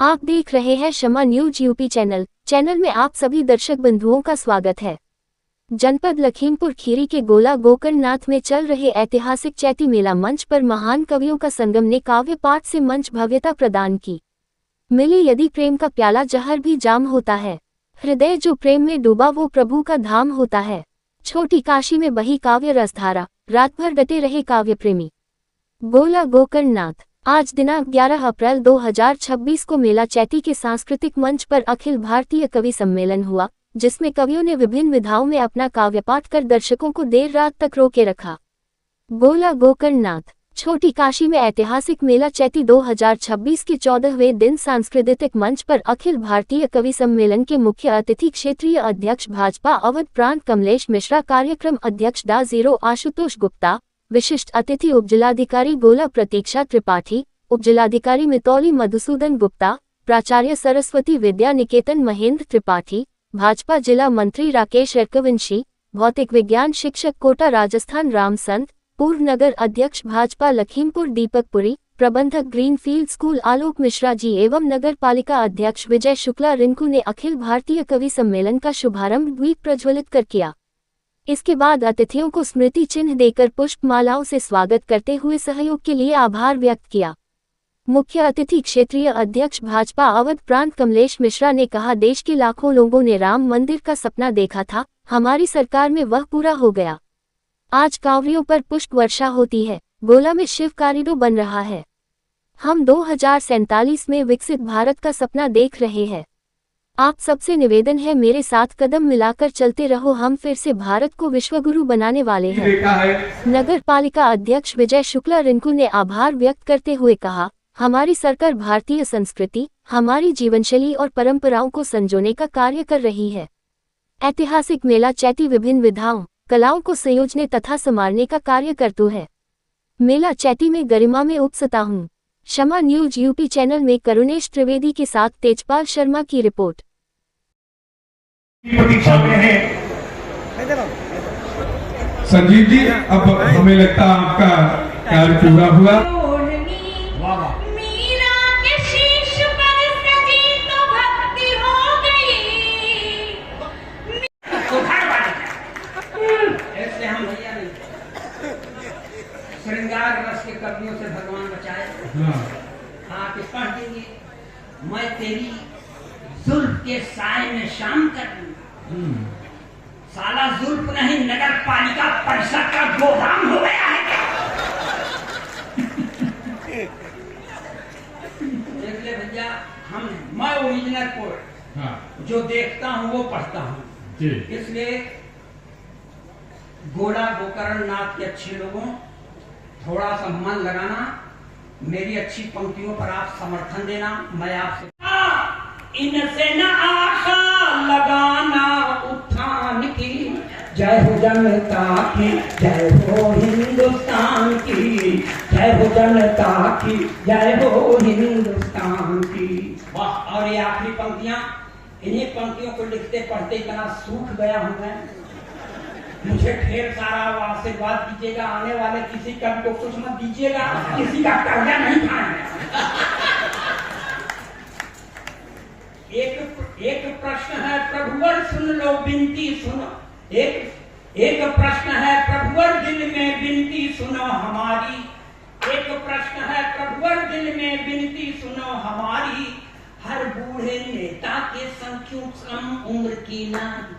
आप देख रहे हैं शमा न्यूज यूपी चैनल में आप सभी दर्शक बंधुओं का स्वागत है। जनपद लखीमपुर खीरी के गोला गोकर्णनाथ में चल रहे ऐतिहासिक चैती मेला मंच पर महान कवियों का संगम ने काव्य पाठ से मंच भव्यता प्रदान की। मिले यदि प्रेम का प्याला जहर भी जाम होता है, हृदय जो प्रेम में डूबा वो प्रभु का धाम होता है। छोटी काशी में बही काव्य रसधारा, रात भर डटे रहे काव्य प्रेमी। गोला गोकर्णनाथ। आज दिनांक 11 अप्रैल 2026 को मेला चैती के सांस्कृतिक मंच पर अखिल भारतीय कवि सम्मेलन हुआ, जिसमें कवियों ने विभिन्न विधाओं में अपना काव्य पाठ कर दर्शकों को देर रात तक रोके रखा। गोला गोकर्णनाथ। छोटी काशी में ऐतिहासिक मेला चैती 2026 के 14वें दिन सांस्कृतिक मंच पर अखिल भारतीय कवि सम्मेलन के मुख्य अतिथि क्षेत्रीय अध्यक्ष भाजपा अवध प्रांत कमलेश मिश्रा, कार्यक्रम अध्यक्ष डा 0 आशुतोष गुप्ता, विशिष्ट अतिथि उपजिलाधिकारी गोला प्रतीक्षा त्रिपाठी, उपजिलाधिकारी मितौली मधुसूदन गुप्ता, प्राचार्य सरस्वती विद्या निकेतन महेंद्र त्रिपाठी, भाजपा जिला मंत्री राकेश रकविंशी, भौतिक विज्ञान शिक्षक कोटा राजस्थान रामसंत, पूर्व नगर अध्यक्ष भाजपा लखीमपुर दीपक पुरी, प्रबंधक ग्रीनफील्ड स्कूल आलोक मिश्रा जी एवं नगर पालिका अध्यक्ष विजय शुक्ला रिंकू ने अखिल भारतीय कवि सम्मेलन का शुभारंभ द्वीप प्रज्वलित कर किया। इसके बाद अतिथियों को स्मृति चिन्ह देकर पुष्प मालाओं से स्वागत करते हुए सहयोग के लिए आभार व्यक्त किया। मुख्य अतिथि क्षेत्रीय अध्यक्ष भाजपा अवध प्रांत कमलेश मिश्रा ने कहा, देश के लाखों लोगों ने राम मंदिर का सपना देखा था, हमारी सरकार में वह पूरा हो गया। आज कांवड़ियों पर पुष्प वर्षा होती है, गोला में शिव कॉरिडोर बन रहा है। हम 2047 में विकसित भारत का सपना देख रहे हैं। आप सबसे निवेदन है, मेरे साथ कदम मिलाकर चलते रहो, हम फिर से भारत को विश्वगुरु बनाने वाले हैं। नगर पालिका अध्यक्ष विजय शुक्ला रिंकू ने आभार व्यक्त करते हुए कहा, हमारी सरकार भारतीय संस्कृति, हमारी जीवनशैली और परंपराओं को संजोने का कार्य कर रही है। ऐतिहासिक मेला चैती विभिन्न विधाओं, कलाओं को संयोजने तथा संवारने का कार्य करता है। मेला चैती में गरिमा में उपसता हूँ। शमा न्यूज यूपी चैनल में करुणेश त्रिवेदी के साथ तेजपाल शर्मा की रिपोर्ट। प्रतीक्षा में है संजीव जी, अब हमें लगता है आपका कार्य पूरा हुआ। श्रृंगार रस के कवियों से भगवान बचाए। हाँ, कि पढ़ देंगे, मैं तेरी जुल्फ के साए में शाम कर दूंगा। साला जुल्फ नहीं, नगर पालिका परिषद का गोदाम हो गया है क्या? देख ले भैया, मैं ओरिजिनल पोएट, जो देखता हूँ वो पढ़ता हूँ। इसलिए गोला गोकर्णनाथ के अच्छे लोगों थोड़ा सा मन लगाना, मेरी अच्छी पंक्तियों पर आप समर्थन देना। मैं आपसे इनसे न आशा लगाना उत्थान की, जय हो जनता की, जय हो हिंदुस्तान की, जय हो जनता की, जय हो हिंदुस्तान की। वाह! और ये आखिरी पंक्तियां, इन्हीं पंक्तियों को लिखते पढ़ते इतना सूख गया हूं मैं। मुझे ढेर सारा आशीर्वाद दीजिएगा, आने वाले किसी कवि को कुछ मत दीजिएगा, किसी का कर्जा नहीं खाना। एक प्रश्न है प्रभुवर, सुन लो विनती सुनो। एक प्रश्न है प्रभुवर, दिल में विनती सुनो हमारी। एक प्रश्न है प्रभुवर, दिल में विनती सुनो हमारी। हर बूढ़े नेता के संग क्यों कम उम्र की नारी।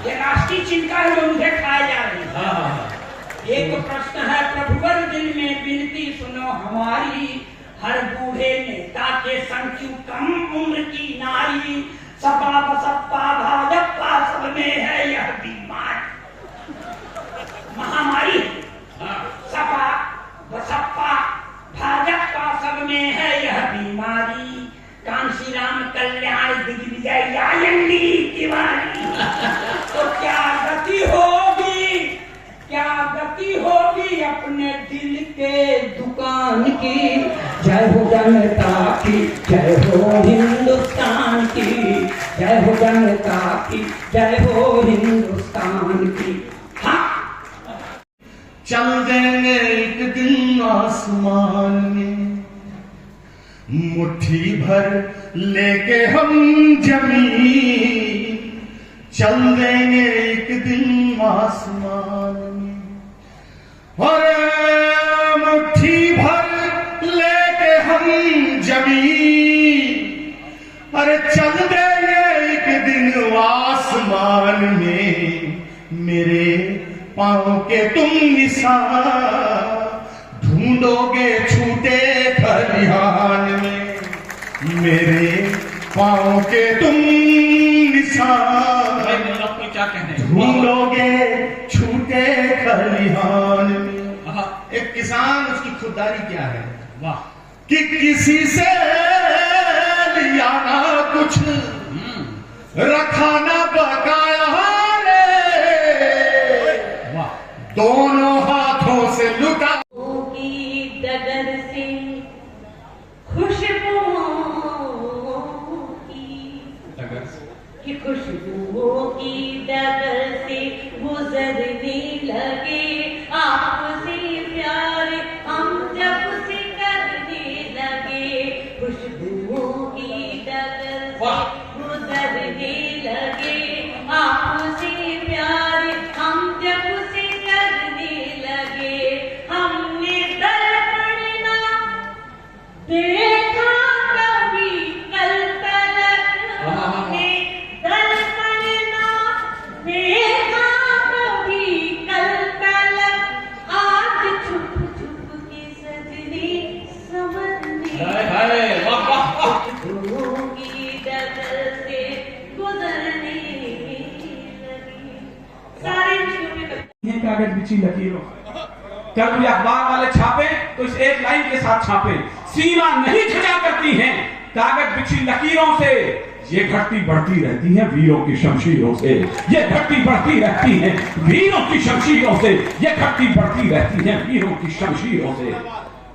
ये राष्ट्रीय चिंता है जो मुझे खाए जा रही है। एक प्रश्न है प्रभुवर, दिल में विनती सुनो हमारी। हर बूढ़े नेता के संग क्यों कम उम्र की नारी। सपा बसपा भाजपा सब में है यह बीमारी, महामारी। सपा बसपा भाजपा सब में है यह बीमारी। कांशीराम कल्याण दिग्विजय आयंगी तिवारी। तो क्या गति होगी, क्या गति होगी अपने दिल के दुकान की। जय हो जनता की, जय हो हिंदुस्तान की, जय हो जनता की, जय हो हिंदुस्तान की। हाँ, चल देंगे एक दिन आसमान में, मुट्ठी भर लेके हम जमीन चल देंगे एक दिन आसमान में। और मुट्ठी भर लेके हम जमीन अरे चल देंगे एक दिन आसमान में। मेरे पाँव के तुम निशान ढूंढोगे छूटे खलिहान में। मेरे पाँव के तुम निशान क्या कहने ढूंढोगे छूटे खलिहान में। एक किसान उसकी खुददारी क्या है? वाह कि किसी से लिया ना कुछ रखा ना बकाया रे, दोनों हाथों से लुटा की डगर से खुशबुओं की खुशबुओं की डगर से गुजरने लगे। आपसे प्यार हम जब से करने लगे। खुशबुओं की डगर से गुजरने लगे। आपसे प्यार हम जब से करने लगे। हमने दर्पण ना देखा कभी कल तलक। हमने दर्पण ना देखा कभी कल तलक। आज छुप छुप के सजने संवरने खुशबुओं की डगर से गुजरने लगे। सारे छोटे कागज बिछी लकीरों। कल भी अखबार वाले छापे तो इस एक लाइन के साथ छापे, सीमा नहीं छुटा करती हैं कागज बिछी लकीरों से। ये घटती बढ़ती रहती है वीरों की शमशीरों से। ये घटती बढ़ती रहती है वीरों की शमशीरों से। ये घटती बढ़ती रहती है वीरों की शमशीरों से।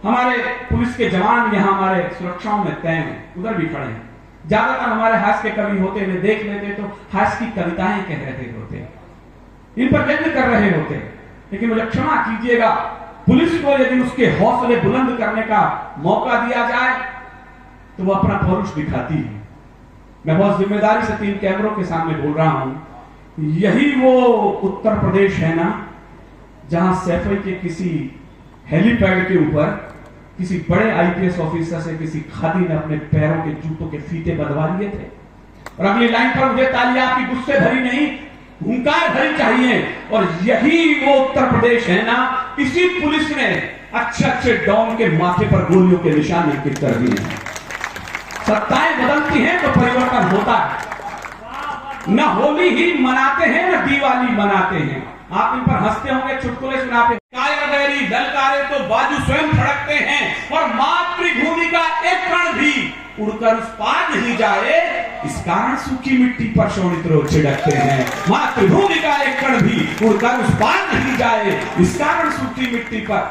हमारे पुलिस के जवान यहाँ हमारे सुरक्षाओं में तय हैं, उधर भी खड़े हैं। ज्यादातर हमारे हास्य के कवि होते हुए देख लेते तो हास्य की कविताएं कह रहे होते, इन पर व्यंग कर रहे होते। लेकिन मुझे क्षमा कीजिएगा, पुलिस को यदि उसके हौसले बुलंद करने का मौका दिया जाए तो वो अपना पौरुष दिखाती है। मैं बहुत जिम्मेदारी से 3 कैमरों के सामने बोल रहा हूं। यही वो उत्तर प्रदेश है ना जहां सैफई के किसी हेलीपैड के ऊपर किसी बड़े आईपीएस ऑफिसर से किसी खादी ने अपने पैरों के जूतों के फीते बंधवा लिए थे। और अगली लाइन पर मुझे तालियां आपकी गुस्से भरी नहीं हुंकार भरी चाहिए। और यही वो उत्तर प्रदेश है ना, इसी पुलिस ने अच्छे डॉन के माथे पर गोलियों के निशान अंकित कर दिए हैं। सत्ताएं बदलती हैं तो परिवर्तन होता है। न होली ही मनाते हैं न दिवाली मनाते हैं। आप इन पर हंसते होंगे, चुटकुले सुनाते हैं। कायरगैरी ललकारे तो बाजू स्वयं फड़कते हैं और मातृभूमि का एक कण भी उड़कर उस पार नहीं जाए, इस कारण सूखी मिट्टी पर शोणित्र छिड़कते हैं। मातृभूमि का एक कण भी उड़कर उस पार नहीं जाए, इस कारण सूखी मिट्टी पर।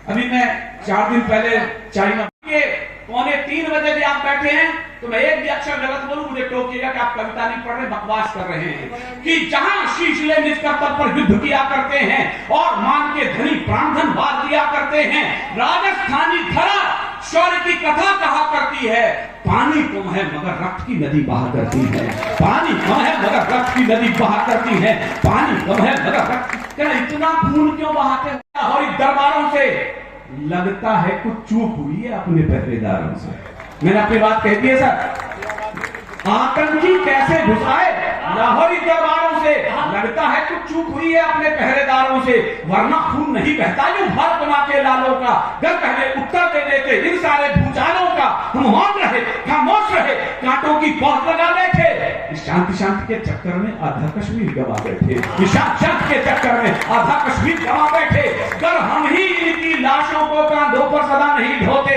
अभी मैं 4 दिन पहले चाइना के 2:45 बजे भी आप बैठे हैं तो मैं एक भी अक्षर गलत बोलूं मुझे टोकिएगा कि आप कविता नहीं पढ़ रहे, बकवास कर रहे हैं। कि जहां शीशले निज कर्तव्य पर युद्ध किया करते हैं और मान के धनी प्राणधन वार दिया करते हैं, राजस्थानी धरा शौर्य की कथा कहा करती है। पानी कम है मगर रक्त की नदी बहा करती है। पानी कम है मगर रक्त की नदी बहा करती है। पानी कम है मगर रक्त। क्या इतना खून क्यों बहाते हैं? और दरबारों से लगता है कुछ चूक हुई है अपने पहरेदारों से। मैंने अपनी बात कह दी है सर। आतंकी कैसे घुसाए लाहौरी दरबारों से, लगता है कुछ चूक हुई है अपने पहरेदारों से, वरना खून नहीं बहता यूं भारत मां के लालों का। अगर पहले उत्तर दे देते इन सारे भूचालों का, हम मौन रहे, खामोश रहे, कांटों की पौध लगा बैठे। शांति शांति के चक्कर में आधा कश्मीर गवा बैठे। शांति के चक्कर में आधा कश्मीर गवा बैठे। अगर हम ही इनकी लाशों को कांधों पर सदा नहीं ढोते।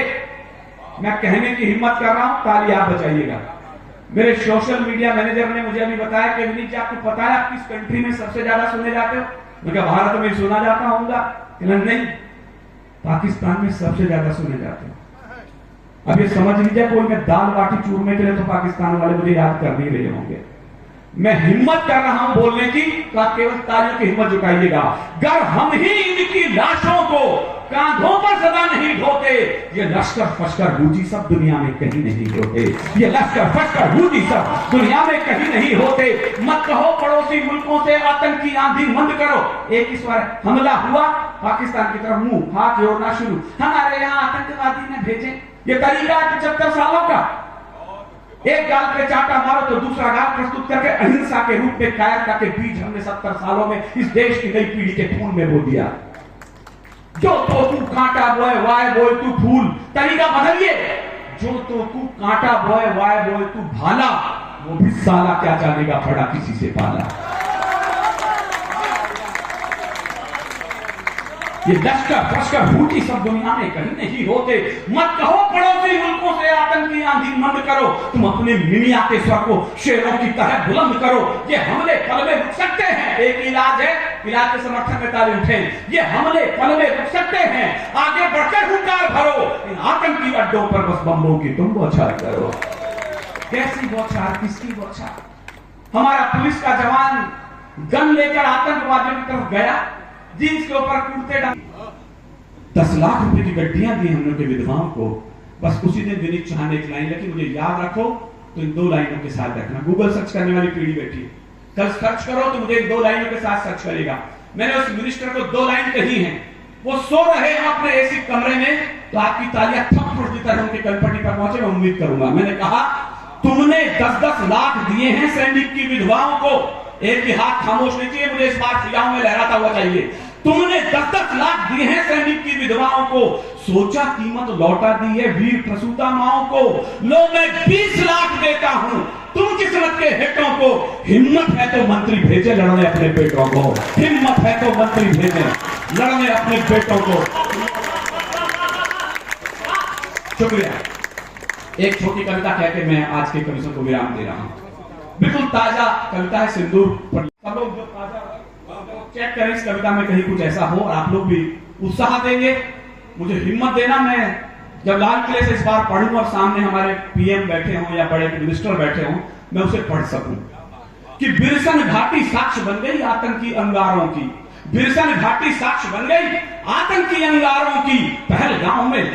मैं कहने की हिम्मत कर रहा हूं, ताली आप बचाइएगा। मेरे सोशल मीडिया मैनेजर ने मुझे अभी बताया कि विनीत जी आपको पता है आप किस कंट्री में सबसे ज्यादा सुने जाते हो? मैं कहा भारत में सुना जाता होगा। नहीं, पाकिस्तान में सबसे ज्यादा सुने जाते हो। अब ये समझ लीजिए, कोई मैं दाल बाटी चूरने के लिए तो पाकिस्तान वाले मुझे याद कर नहीं रहे होंगे। मैं हिम्मत कर रहा हूं बोलने की, तो आप केवल तालियों की हिम्मत जुटाइएगा। अगर हम ही इनकी लाशों को कांधों पर सदा नहीं ढोते। ये लश्कर फश्कर बूझी सब दुनिया में कहीं नहीं होते। ये लश्कर फश्कर बूझी सब दुनिया में कहीं नहीं होते। मत कहो पड़ोसी मुल्कों से आतंकी आंधी मंद करो। एक इस बार हमला हुआ पाकिस्तान की तरफ, मुंह हाथ जोड़ना शुरू, हमारे यहाँ आतंकवादी ने भेजे। ये तरीका 75 सालों का। एक गाल पे चाटा मारो तो दूसरा गाल प्रस्तुत करके अहिंसा के रूप में कायरता के बीज हमने 70 सालों में इस देश की नई पीढ़ी के खून में बो दिया। जो तो तू कांटा बोए वाय बोए तू फूल, तरीका बदलिए। जो तो तू कांटा बोए वाय बोए तू भाला, वो भी साला क्या जानेगा पड़ा किसी से पाला। ये लश्कर फश्कर बूटी सब दुनिया में कहीं नहीं होते। मत कहो पड़ोसी मुल्कों से आतंकी आंधी मंद करो। तुम अपने मिमिया के स्वर को शेरों की तरह बुलंद करो। ये हमले पल में रुक सकते हैं। एक इलाज है, इलाज के समर्थन में ताली उठे। ये हमले पल में रुक सकते हैं। आगे बढ़कर हुंकार भरो। इन आतंकी अड्डों पर बस बम्बों की तुम बौछार करो। कैसी बौछार, किसकी बौछार? हमारा पुलिस का जवान गन लेकर आतंकवादियों की तरफ गया, जींस के ऊपर कूदते डाल 10 लाख रुपए की गड्डियां दी हम लोग के विधवाओं को। बस उसी दिन विनीत चौहान ने एक लाइन लिखी, मुझे याद रखो तो इन 2 लाइनों के साथ रखना। गूगल सर्च करने वाली पीढ़ी बैठी है, कल सर्च करो तो मुझे इन 2 लाइनों के साथ सर्च करेगा। मैंने उस मिनिस्टर को 2 लाइन कही हैं। वो सो रहे हैं अपने एसी कमरे में, तो आपकी तालियां थप्पड़ की तरह उनके कलपट्टी पर पहुंचे, मैं उम्मीद करूंगा। मैंने कहा तुमने 10-10 लाख दिए हैं सैनिक की विधवाओं को। एक भी हाथ खामोश नहीं चाहिए, मुझे इस बार फिजाओं में लहराता हुआ चाहिए। तुमने 10-10 लाख दिए हैं सैनिक की विधवाओं को, सोचा कीमत लौटा दी है वीर प्रसूता माओं को। लो मैं 20 लाख देता हूं तुम किस्मत के हितों को। हिम्मत है तो मंत्री भेजे लड़ने अपने बेटों को। हिम्मत है तो मंत्री भेजे लड़ने अपने बेटों को। शुक्रिया। एक छोटी कविता कहकर मैं आज के कविता को विराम दे रहा हूं। बिल्कुल ताजा कविता है, सिंदूर पर। सब लोग जो ताजा चेक करें इस कविता में कहीं कुछ ऐसा हो, और आप लोग भी उत्साह देंगे, मुझे हिम्मत देना। मैं जब लाल किले से इस बार पढ़ूं और सामने हमारे पीएम बैठे हों या बड़े मिनिस्टर बैठे हों, मैं उसे पढ़ सकूं कि बिरसन घाटी साक्ष्य बन गई आतंकी अंगारों की। बिरसन घाटी साक्ष्य बन गई आतंकी अंगारों की। पहलगाम में